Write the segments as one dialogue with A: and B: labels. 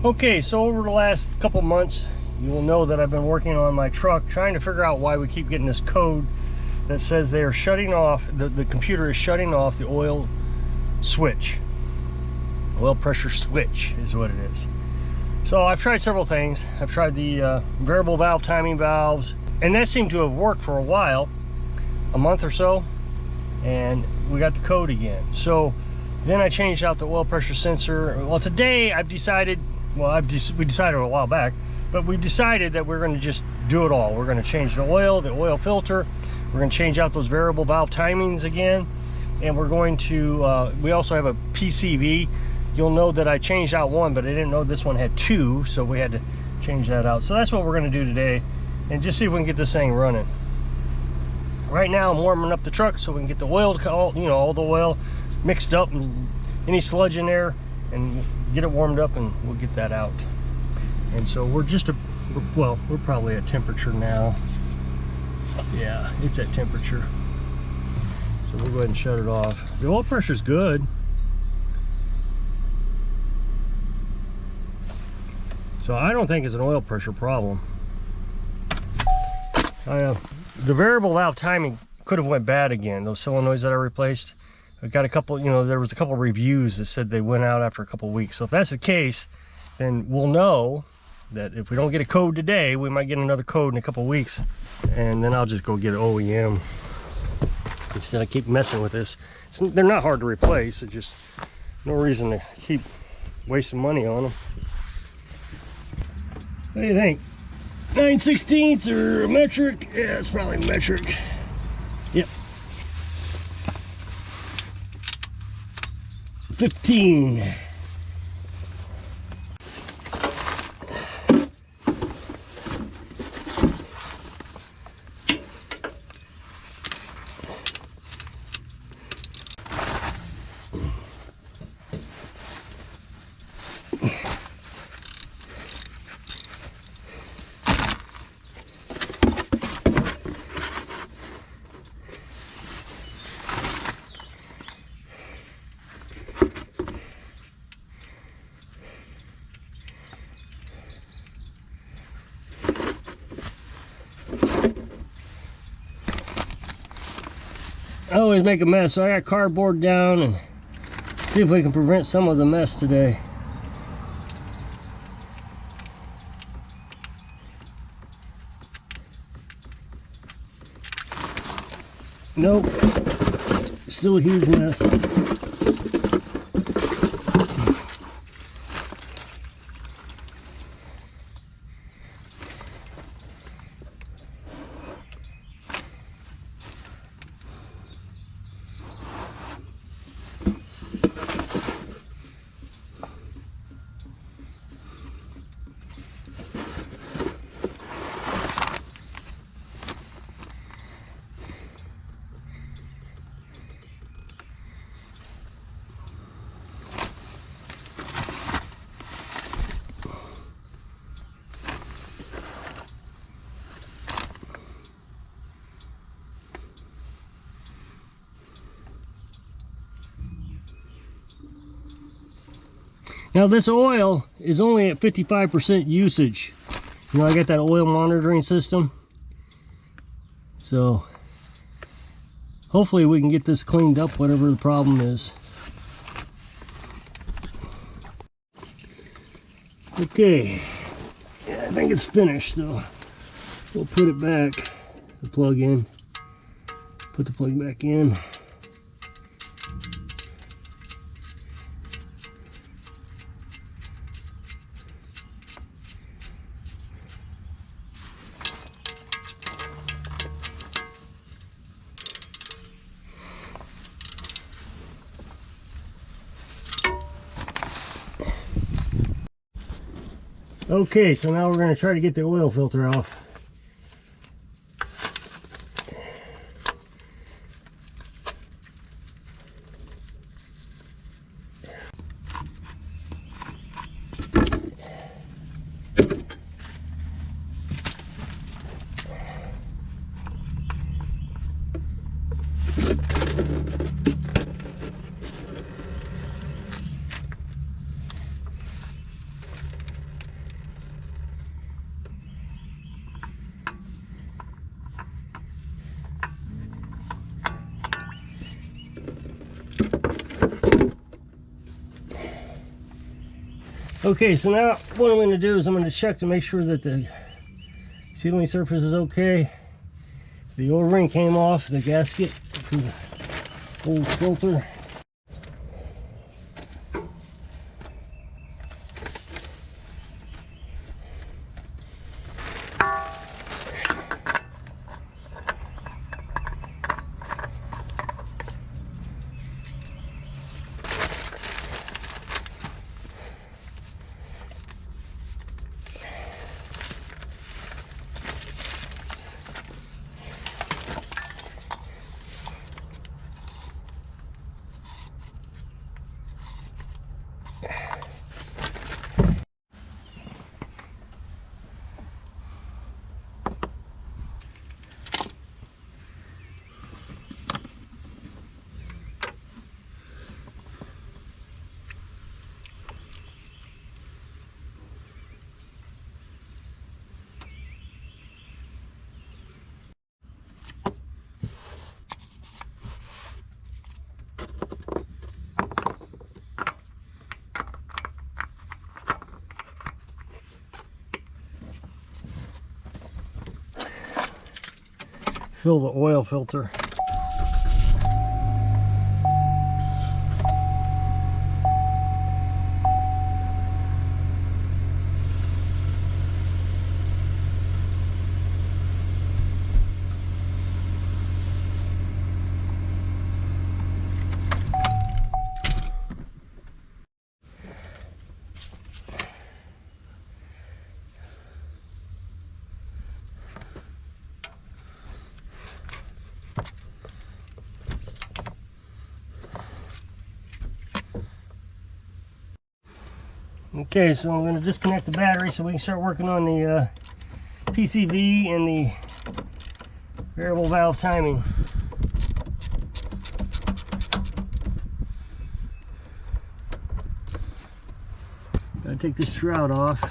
A: Okay, so over the last couple months, you will know that I've been working on my truck, trying to figure out why we keep getting this code that says they are shutting off, the computer is shutting off the oil switch. Oil pressure switch is what it is. So I've tried several things. I've tried the variable valve timing valves, and that seemed to have worked for a while, a month or so, and we got the code again. So then I changed out the oil pressure sensor. Well, today I've decided, well, we decided a while back, but we decided that we're going to just do it all. We're going to change the oil filter. We're going to change out those variable valve timings again, and we're going to, we also have a PCV. You'll know that I changed out one, but I didn't know this one had two, so we had to change that out. So that's what we're going to do today, and just see if we can get this thing running. Right now I'm warming up the truck so we can get the oil, all the oil mixed up and any sludge in there, and get it warmed up, and we'll get that out. And so we're probably at temperature now. Yeah, it's at temperature. So we'll go ahead and shut it off. The oil pressure's good. So I don't think it's an oil pressure problem. The variable valve timing could have went bad again. Those solenoids that I replaced, I got a couple, there was a couple reviews that said they went out after a couple weeks. So if that's the case, then we'll know that if we don't get a code today, we might get another code in a couple weeks, and then I'll just go get an OEM instead of keep messing with this. They're not hard to replace. It's just no reason to keep wasting money on them. What do you think? 9/16 or metric? Yeah, it's probably metric. Yep. 15. I always make a mess, so I got cardboard down, and see if we can prevent some of the mess today. Nope, still a huge mess. Now this oil is only at 55% usage. I got that oil monitoring system. So hopefully we can get this cleaned up, whatever the problem is. Okay, yeah, I think it's finished, so we'll put it back, the plug in, put the plug back in. Okay, so now we're going to try to get the oil filter off. Okay, so now what I'm going to do is I'm going to check to make sure that the sealing surface is okay. The O-ring came off the gasket for the old filter. Fill the oil filter. Okay, so I'm going to disconnect the battery so we can start working on the PCV and the variable valve timing. Gotta take this shroud off.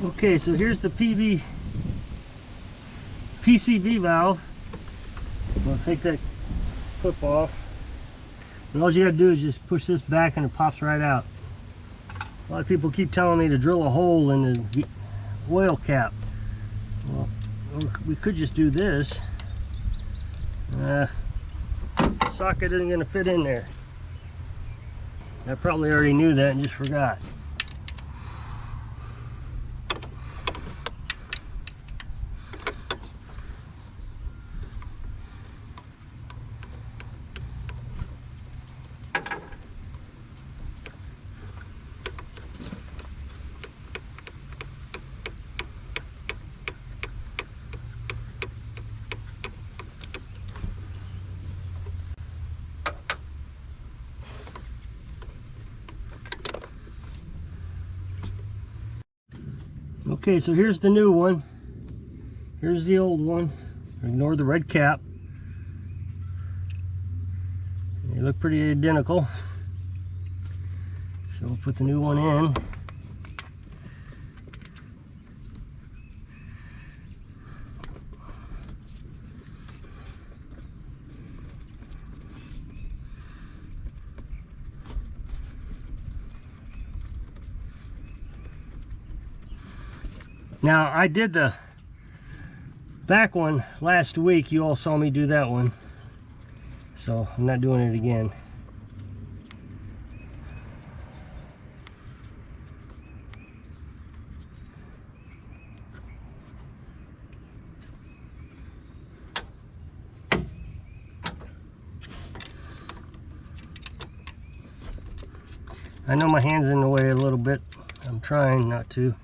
A: Okay, so here's the PCV valve. I'll take that clip off, and all you gotta do is just push this back and it pops right out. A lot of people keep telling me to drill a hole in the oil cap. Well, we could just do this. The socket isn't gonna fit in there. I probably already knew that and just forgot. Okay, so here's the new one. Here's the old one. Ignore the red cap. They look pretty identical. So we'll put the new one in. Now, I did the back one last week. You all saw me do that one. So I'm not doing it again. I know my hand's in the way a little bit. I'm trying not to,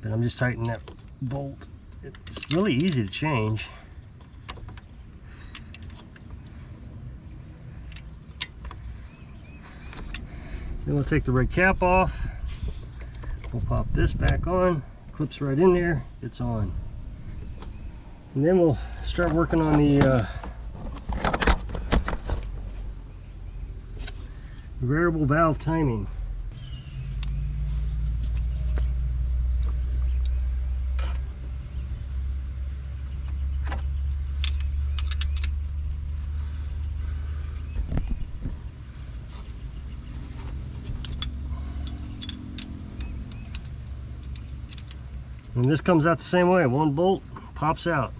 A: but I'm just tightening that bolt. It's really easy to change. Then we'll take the red cap off. We'll pop this back on. Clips right in there. It's on. And then we'll start working on the variable valve timing. And this comes out the same way. One bolt pops out.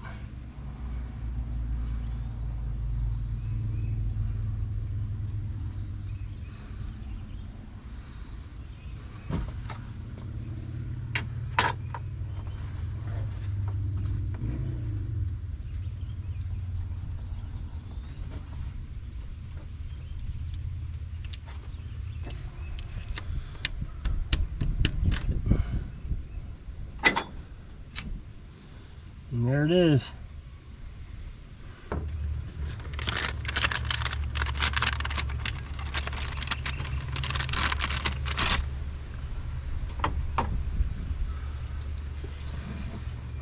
A: And there it is.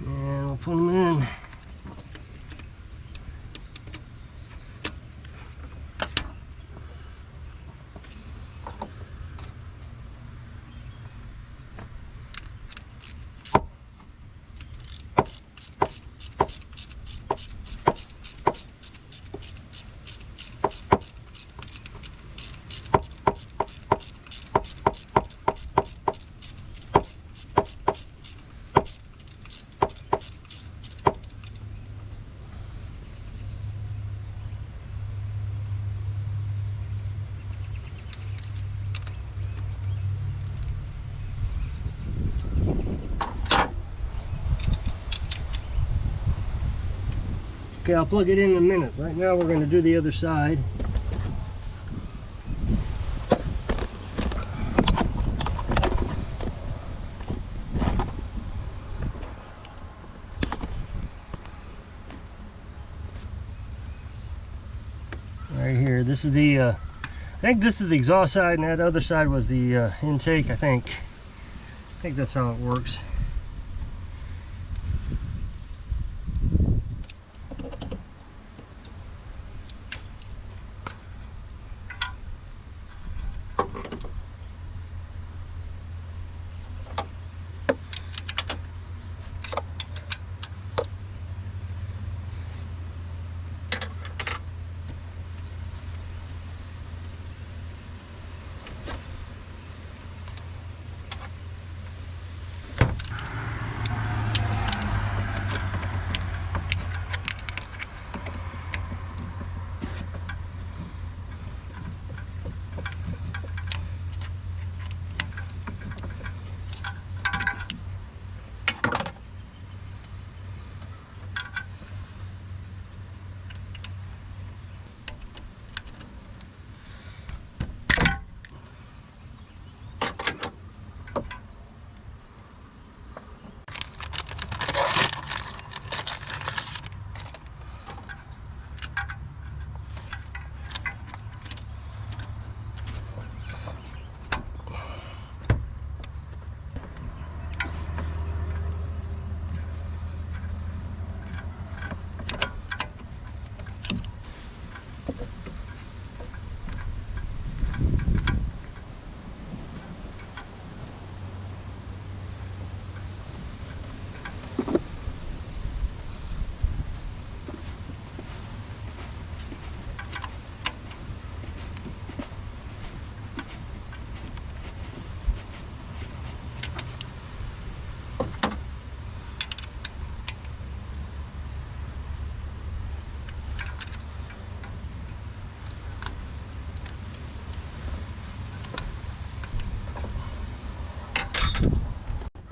A: And we'll put them in. Okay, I'll plug it in a minute. Right now we're going to do the other side. Right here, this is the, I think this is the exhaust side and that other side was the intake, I think that's how it works.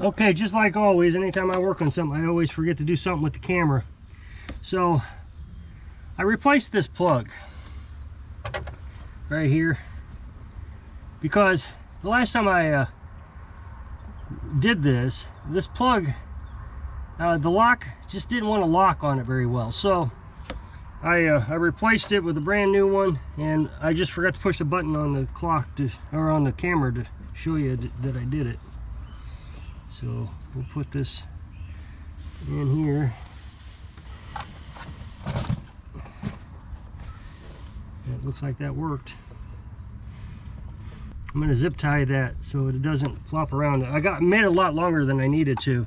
A: Okay, just like always, anytime I work on something, I always forget to do something with the camera. So, I replaced this plug right here. because the last time I did this plug, the lock just didn't want to lock on it very well. So I replaced it with a brand new one, and I just forgot to push the button on the clock or on the camera to show you that I did it. So we'll put this in here. It looks like that worked. I'm going to zip tie that so it doesn't flop around. I made it a lot longer than I needed to.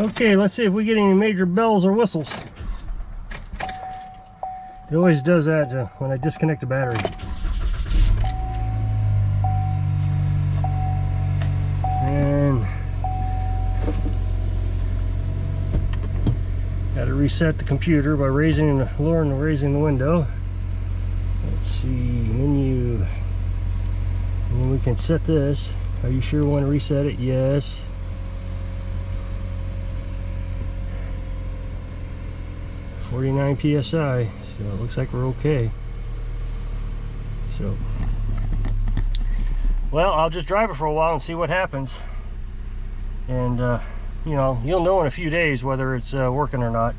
A: Okay, let's see if we get any major bells or whistles. It always does that when I disconnect the battery. And got to reset the computer by lowering and raising the window. Let's see, menu. And then we can set this. Are you sure you want to reset it? Yes. 49 psi, so it looks like we're okay. So, well, I'll just drive it for a while and see what happens. And you know, you'll know in a few days whether it's working or not.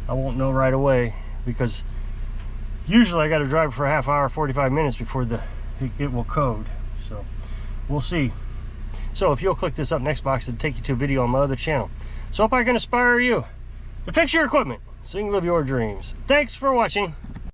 A: I won't know right away, because usually I got to drive it for a half hour, 45 minutes before it will code. So we'll see. So if you'll click this up next box, it'll take you to a video on my other channel. So hope I can inspire you to fix your equipment so you can live your dreams. Thanks for watching.